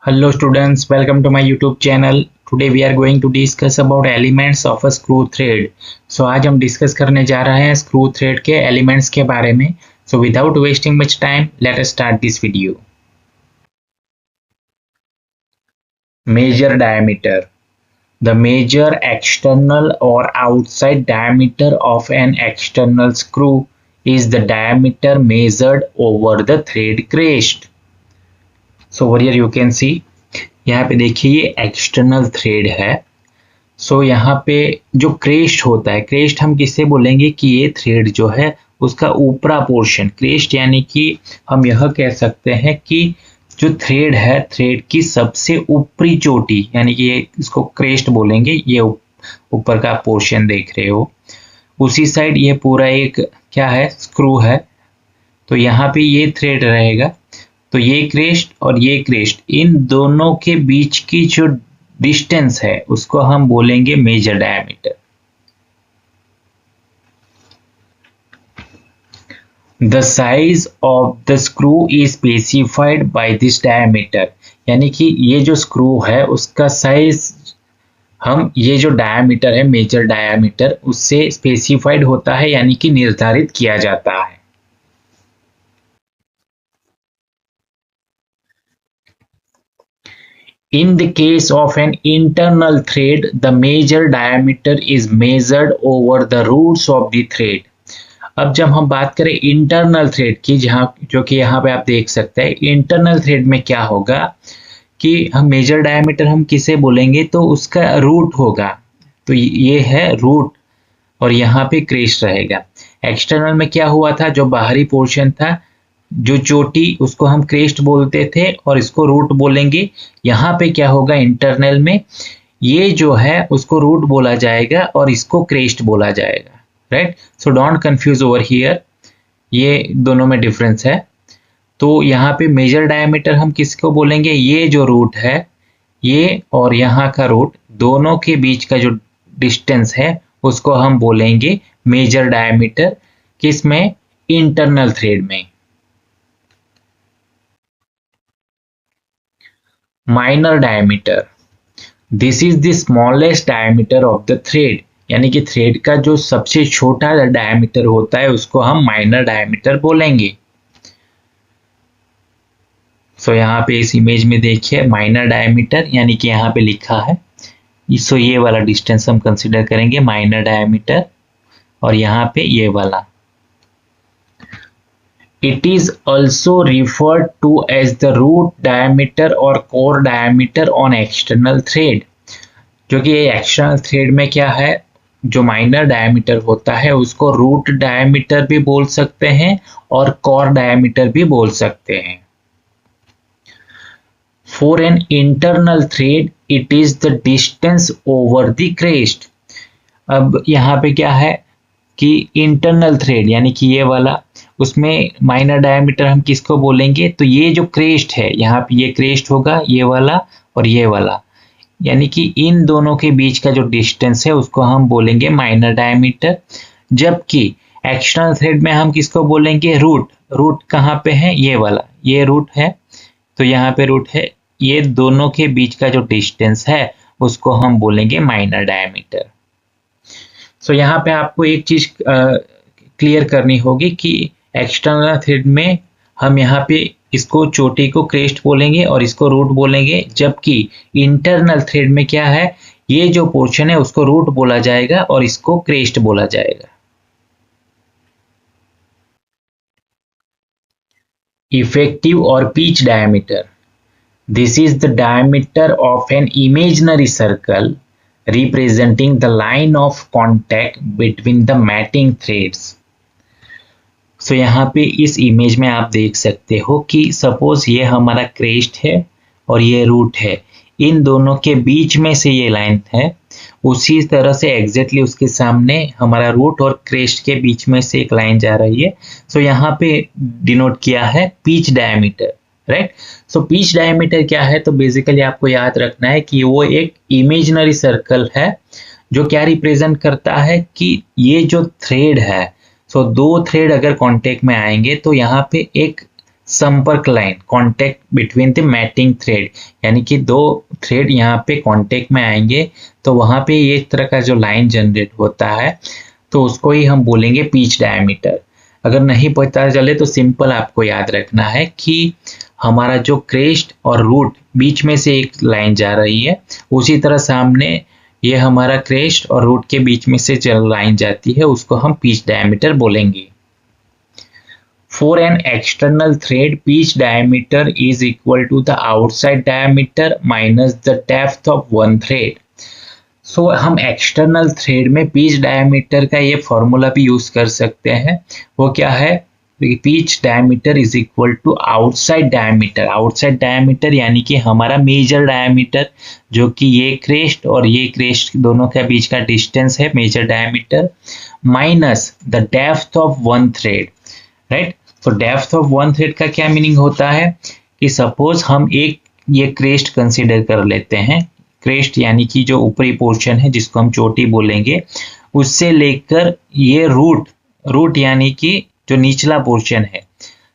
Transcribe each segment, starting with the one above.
Hello students, welcome to my YouTube channel. Today we are going to discuss about elements of a screw thread. So आज हम discuss करने जा रहे हैं screw thread के elements के बारे में. So without wasting much time, let us start this video. Major diameter. The major external or outside diameter of an external screw is the diameter measured over the thread crest. So over here you can see, यहाँ पे देखिए ये external thread है. सो यहाँ पे जो crest होता है, क्रेस्ट हम किससे बोलेंगे कि ये थ्रेड जो है उसका ऊपरा पोर्शन क्रेस्ट, यानी कि हम यह कह सकते हैं कि जो थ्रेड है थ्रेड की सबसे ऊपरी चोटी, यानी कि ये इसको क्रेस्ट बोलेंगे. ये ऊपर का पोर्शन देख रहे हो, उसी साइड ये पूरा एक क्या है, स्क्रू है. तो यहाँ पे ये थ्रेड रहेगा. तो ये क्रेस्ट और ये क्रेस्ट, इन दोनों के बीच की जो डिस्टेंस है उसको हम बोलेंगे major diameter. The size of the screw is specified by this diameter, यानी कि ये जो स्क्रू है उसका साइज हम ये जो डायमीटर है मेजर डायमीटर उससे स्पेसिफाइड होता है, यानी कि निर्धारित किया जाता है. In the case of an internal thread, the major diameter is measured over the roots of the thread. अब जब हम बात करें इंटरनल थ्रेड की, जहाँ जो कि यहाँ पे आप देख सकते हैं, इंटरनल थ्रेड में क्या होगा कि हम मेजर डायमीटर हम किसे बोलेंगे, तो उसका रूट होगा. तो ये है रूट और यहाँ पे क्रेस्ट रहेगा. एक्सटर्नल में क्या हुआ था, जो बाहरी पोर्शन था, जो चोटी, उसको हम क्रेस्ट बोलते थे और इसको रूट बोलेंगे. यहाँ पे क्या होगा इंटरनल में, ये जो है उसको रूट बोला जाएगा और इसको क्रेस्ट बोला जाएगा. Right, so don't confuse over here, ये दोनों में डिफरेंस है. तो यहाँ पे मेजर डायमीटर हम किसको बोलेंगे, ये जो रूट है ये और यहाँ का रूट, दोनों के बीच का जो डिस्टेंस है उसको हम बोलेंगे मेजर डायमीटर. किसमें, इंटरनल थ्रेड में. Minor diameter, this is the smallest diameter of the thread, यानी कि थ्रेड का जो सबसे छोटा डायमीटर होता है उसको हम माइनर डायमीटर बोलेंगे. सो यहाँ पे इस इमेज में देखिए माइनर डायमीटर, यानी कि यहाँ पे लिखा है. सो ये वाला डिस्टेंस हम कंसिडर करेंगे माइनर डायमीटर और यहाँ पे ये वाला. It is also referred to as the root diameter or core diameter on external thread, जो कि एक्सटर्नल थ्रेड में क्या है, जो माइनर डायमीटर होता है उसको रूट डायमीटर भी बोल सकते हैं और कोर डायमीटर भी बोल सकते हैं. For an internal thread, it is the distance over the crest. अब यहाँ पे क्या है कि इंटरनल थ्रेड, यानी कि ये वाला, उसमें माइनर डायमीटर हम किसको बोलेंगे, तो ये जो क्रेस्ट है यहाँ पे ये क्रेस्ट होगा, ये वाला और ये वाला, यानी कि इन दोनों के बीच का जो डिस्टेंस है उसको हम बोलेंगे माइनर डायमीटर. जबकि एक्सटर्नल थ्रेड में हम किसको बोलेंगे, रूट. रूट कहाँ पे है, ये वाला, ये रूट है. तो यहाँ पे रूट है, ये दोनों के बीच का जो डिस्टेंस है उसको हम बोलेंगे माइनर डायमीटर. सो यहाँ पे आपको एक चीज क्लियर करनी होगी कि एक्सटर्नल थ्रेड में हम यहाँ पे इसको चोटी को क्रेस्ट बोलेंगे और इसको रूट बोलेंगे, जबकि इंटरनल थ्रेड में क्या है, ये जो पोर्शन है उसको रूट बोला जाएगा और इसको क्रेस्ट बोला जाएगा. इफेक्टिव और pitch diameter, this is the diameter of an imaginary circle representing the line of contact between the matting threads. सो यहाँ पे इस इमेज में आप देख सकते हो कि सपोज ये हमारा क्रेस्ट है और ये रूट है, इन दोनों के बीच में से ये लाइन है. उसी तरह से एग्जैक्टली उसके सामने हमारा रूट और क्रेस्ट के बीच में से एक लाइन जा रही है. सो यहाँ पे डिनोट किया है pitch diameter. Right, so pitch diameter क्या है, तो बेसिकली आपको याद रखना है कि वो एक इमेजिनरी सर्कल है जो क्या रिप्रेजेंट करता है कि ये जो थ्रेड है, सो दो थ्रेड अगर कांटेक्ट में आएंगे तो यहाँ पे एक संपर्क line, contact between the mating thread, यानी कि दो थ्रेड यहाँ पे कांटेक्ट में आएंगे तो वहां पे ये इस तरह का जो लाइन जनरेट होता है तो उसको ही हम बोलेंगे पिच डायमीटर। अगर नहीं पता चले तो सिंपल आपको याद रखना है कि हमारा जो क्रेस्ट और रूट बीच में से एक लाइन जा रही है, उसी तरह सामने ये हमारा क्रेस्ट और रूट के बीच में से जो लाइन जाती है उसको हम पिच डायमीटर बोलेंगे। For an external thread, pitch diameter is equal to the outside diameter minus the depth of one thread. So हम एक्सटर्नल थ्रेड में पिच डायमीटर का ये फॉर्मूला भी यूज कर सकते हैं। वो क्या है? Pitch diameter is equal to outside diameter. Outside diameter यानी कि हमारा मेजर डायमीटर, जो कि ये क्रेस्ट और ये क्रेस्ट दोनों के बीच का डिस्टेंस है, major diameter, minus the depth of one thread, right. तो डेप्थ ऑफ वन थ्रेड का क्या मीनिंग होता है कि सपोज हम एक ये क्रेस्ट कंसीडर कर लेते हैं। क्रेस्ट यानी कि जो ऊपरी पोर्शन है जिसको हम चोटी बोलेंगे, उससे लेकर ये रूट यानी कि जो निचला पोर्शन है।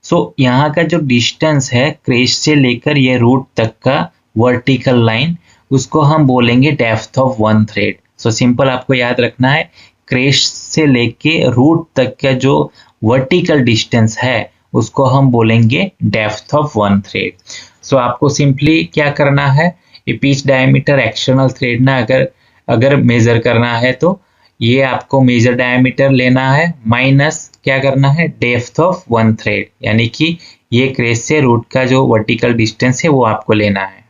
सो यहाँ का जो डिस्टेंस है क्रेस्ट से लेकर ये रूट तक का वर्टिकल लाइन, उसको हम बोलेंगे depth of one thread. So simple आपको याद रखना है, क्रेस्ट से लेके रूट तक का जो वर्टिकल डिस्टेंस है उसको हम बोलेंगे डेप्थ ऑफ वन थ्रेड। सो आपको सिंपली क्या करना है, ये पिच डायमीटर एक्सटर्नल थ्रेड ना अगर मेजर करना है तो ये आपको मेजर डायमीटर लेना है, माइनस क्या करना है, डेप्थ ऑफ वन थ्रेड, यानी कि ये क्रेस्ट से रूट का जो वर्टिकल डिस्टेंस है वो आपको लेना है।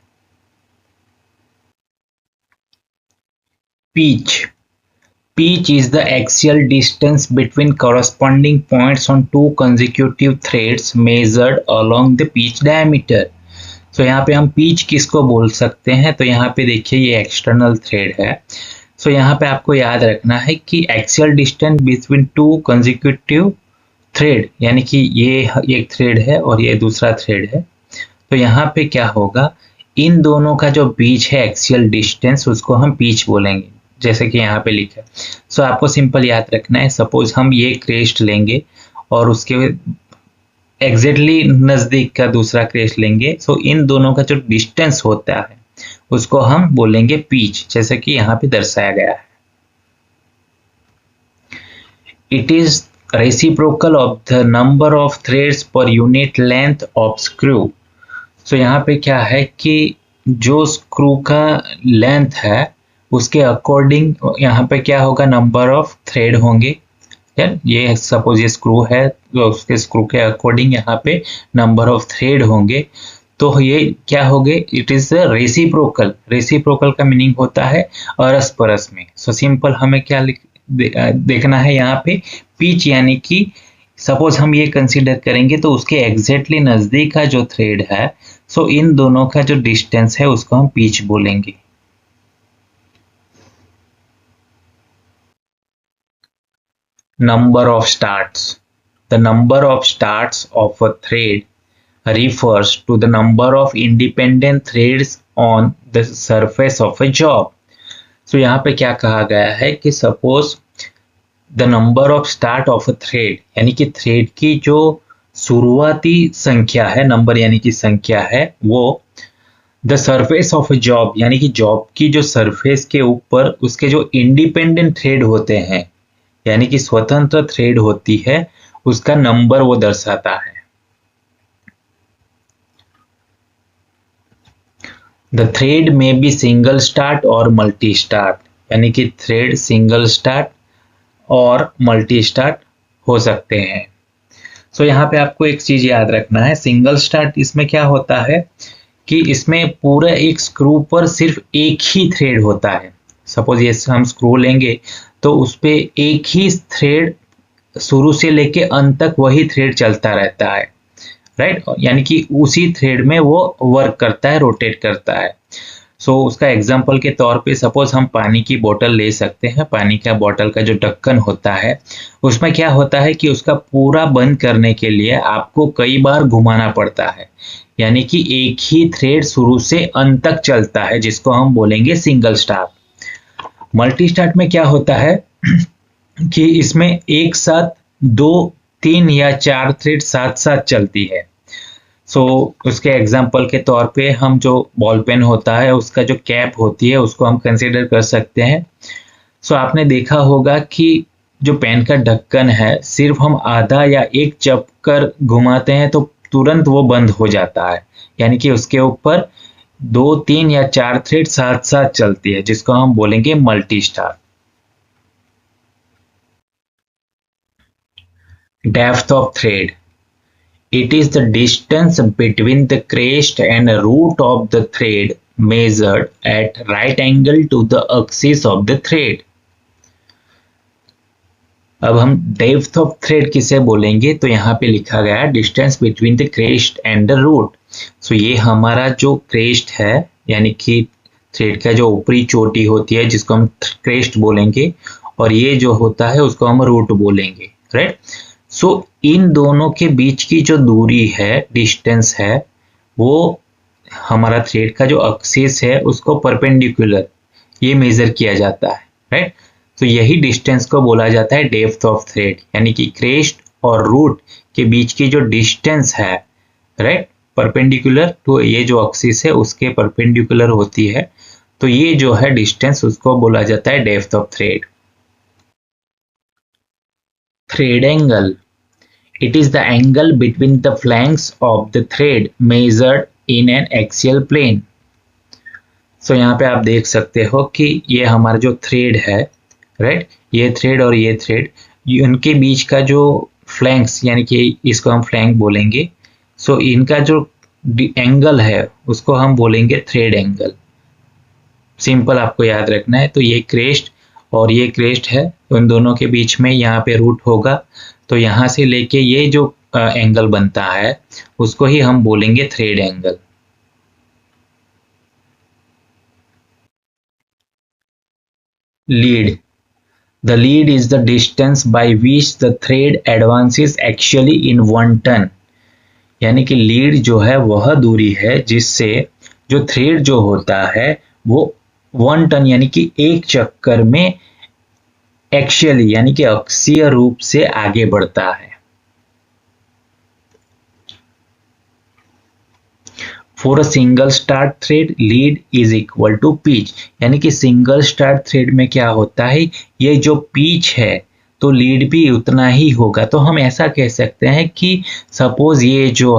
Pitch is the axial distance between corresponding points on two consecutive threads measured along the pitch diameter. So यहाँ पे हम pitch किसको बोल सकते हैं, तो यहाँ पे देखिए ये एक्सटर्नल थ्रेड है। So यहाँ पे आपको याद रखना है कि axial distance between two consecutive thread, यानी कि ये एक थ्रेड है और ये दूसरा थ्रेड है। तो यहाँ पे क्या होगा, इन दोनों का जो बीच है एक्सियल डिस्टेंस उसको हम पिच बोलेंगे, जैसे कि यहाँ पे लिखा है। सो आपको सिंपल याद रखना है, सपोज हम ये क्रेस्ट लेंगे और उसके एग्जैक्टली नजदीक का दूसरा क्रेस्ट लेंगे। सो इन दोनों का जो डिस्टेंस होता है उसको हम बोलेंगे पिच, जैसे कि यहाँ पे दर्शाया गया है। It is reciprocal of the number of threads per unit length of screw. So यहाँ पे क्या है कि जो स्क्रू का लेंथ है उसके अकॉर्डिंग यहाँ पे क्या होगा, नंबर ऑफ थ्रेड होंगे। यार ये सपोज ये स्क्रू है तो उसके स्क्रू के अकॉर्डिंग यहाँ पे नंबर ऑफ थ्रेड होंगे। तो ये क्या होंगे, इट इज रेसिप्रोकल। रेसिप्रोकल का मीनिंग होता है अरस परस में। सो सिंपल हमें क्या देखना है यहाँ पे, पिच यानी कि सपोज हम ये कंसीडर करेंगे तो उसके एग्जैक्टली नजदीक का जो थ्रेड है, सो इन दोनों का जो डिस्टेंस है उसको हम पिच बोलेंगे। Number of starts. The number of starts of a thread refers to the number of independent threads on the surface of a job. So यहाँ पे क्या कहा गया है कि suppose the number of start of a thread, यानी कि thread की जो शुरुआती संख्या है, नंबर यानी कि संख्या है, वो the surface of a job, यानी कि जॉब की जो सरफेस के ऊपर उसके जो इंडिपेंडेंट थ्रेड होते हैं, यानी कि स्वतंत्र थ्रेड होती है, उसका नंबर वो दर्शाता है। द थ्रेड में बी सिंगल स्टार्ट और मल्टी स्टार्ट, यानी कि थ्रेड सिंगल स्टार्ट और मल्टी स्टार्ट हो सकते हैं। सो यहाँ पे आपको एक चीज याद रखना है, सिंगल स्टार्ट इसमें क्या होता है कि इसमें पूरा एक स्क्रू पर सिर्फ एक ही थ्रेड होता है। सपोज ये हम स्क्रू लेंगे तो उस पे एक ही थ्रेड शुरू से लेके अंत तक वही थ्रेड चलता रहता है, राइट। यानी कि उसी थ्रेड में वो वर्क करता है, रोटेट करता है। सो उसका एग्जांपल के तौर पे सपोज हम पानी की बोतल ले सकते हैं। पानी का बोतल का जो ढक्कन होता है उसमें क्या होता है कि उसका पूरा बंद करने के लिए आपको कई बार घुमाना पड़ता है, यानी कि एक ही थ्रेड शुरू से अंत तक चलता है, जिसको हम बोलेंगे सिंगल स्टार्ट। मल्टी स्टार्ट में क्या होता है कि इसमें एक साथ 2, 3 या 4 थ्रेड साथ साथ चलती है। सो उसके एग्जाम्पल के तौर पे हम जो बॉल पेन होता है उसका जो कैप होती है उसको हम कंसिडर कर सकते हैं। सो आपने देखा होगा कि जो पेन का ढक्कन है सिर्फ हम आधा या एक चक्कर घुमाते हैं तो तुरंत वो बंद हो जाता है, यानी कि उसके ऊपर 2, 3 या 4 थ्रेड साथ साथ चलती है, जिसको हम बोलेंगे multi star. Depth of thread, it is the distance between the crest and root of the thread measured at right angle to the axis of the thread। अब हम डेप्थ ऑफ थ्रेड किसे बोलेंगे, तो यहाँ पे लिखा गया है distance between the crest and the root. So ये हमारा जो क्रेस्ट है यानी कि थ्रेड का जो ऊपरी चोटी होती है जिसको हम क्रेस्ट बोलेंगे, और ये जो होता है उसको हम रूट बोलेंगे, राइट। सो इन दोनों के बीच की जो दूरी है, डिस्टेंस है, वो हमारा थ्रेड का जो एक्सिस है उसको परपेंडिकुलर ये मेजर किया जाता है, राइट। तो यही डिस्टेंस को बोला जाता है डेप्थ ऑफ थ्रेड, यानी कि क्रेस्ट और रूट के बीच की जो डिस्टेंस है, राइट, परपेंडिकुलर टू ये जो एक्सिस है उसके परपेंडिकुलर होती है, तो ये जो है डिस्टेंस उसको बोला जाता है depth of thread. Thread angle, it is the angle between the flanks of the thread measured in an axial plane। सो यहाँ पे आप देख सकते हो कि ये हमारा जो थ्रेड है, राइट, ये थ्रेड और ये थ्रेड, उनके बीच का जो फ्लैंक्स यानी कि इसको हम फ्लैंक बोलेंगे, सो इनका जो एंगल है उसको हम बोलेंगे थ्रेड एंगल। सिंपल आपको याद रखना है। तो ये क्रेस्ट और ये क्रेस्ट है, उन दोनों के बीच में यहाँ पे रूट होगा, तो यहाँ से लेके ये जो एंगल बनता है उसको ही हम बोलेंगे thread angle. Lead, the lead is the distance by which the thread advances actually in 1 turn, यानी कि लीड जो है वह दूरी है जिससे जो थ्रेड जो होता है वो 1 टर्न यानी कि एक चक्कर में एक्चुअली यानी कि अक्षीय रूप से आगे बढ़ता है। For a single start thread lead is equal to pitch, यानी कि सिंगल स्टार्ट थ्रेड में क्या होता है, ये जो पिच है तो लीड भी उतना ही होगा। तो हम ऐसा कह सकते हैं कि सपोज ये जो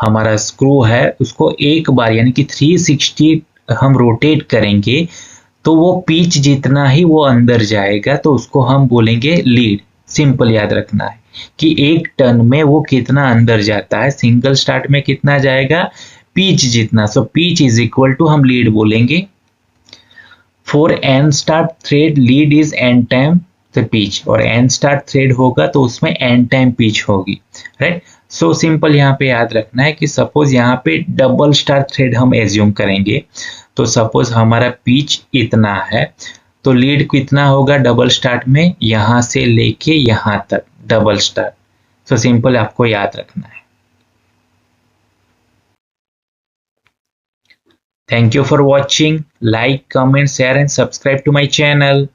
हमारा स्क्रू है उसको एक बार यानी कि 360 हम रोटेट करेंगे तो वो पिच जितना ही वो अंदर जाएगा, तो उसको हम बोलेंगे लीड। सिंपल याद रखना है कि एक टर्न में वो कितना अंदर जाता है, सिंगल स्टार्ट में कितना जाएगा, पिच जितना। So pitch is equal to हम लीड बोलेंगे। For N start thread lead is N time the pitch, और एन स्टार्ट थ्रेड होगा तो उसमें एन टाइम पिच होगी, राइट। सो सिंपल यहाँ पे याद रखना है कि सपोज यहाँ पे डबल स्टार्ट थ्रेड हम एज्यूम करेंगे, तो सपोज हमारा पिच इतना है तो लीड कितना होगा डबल स्टार्ट में, यहां से लेके यहां तक डबल स्टार्ट। सो सिंपल आपको याद रखना है। Thank you for watching. Like, comment, share and subscribe to my channel.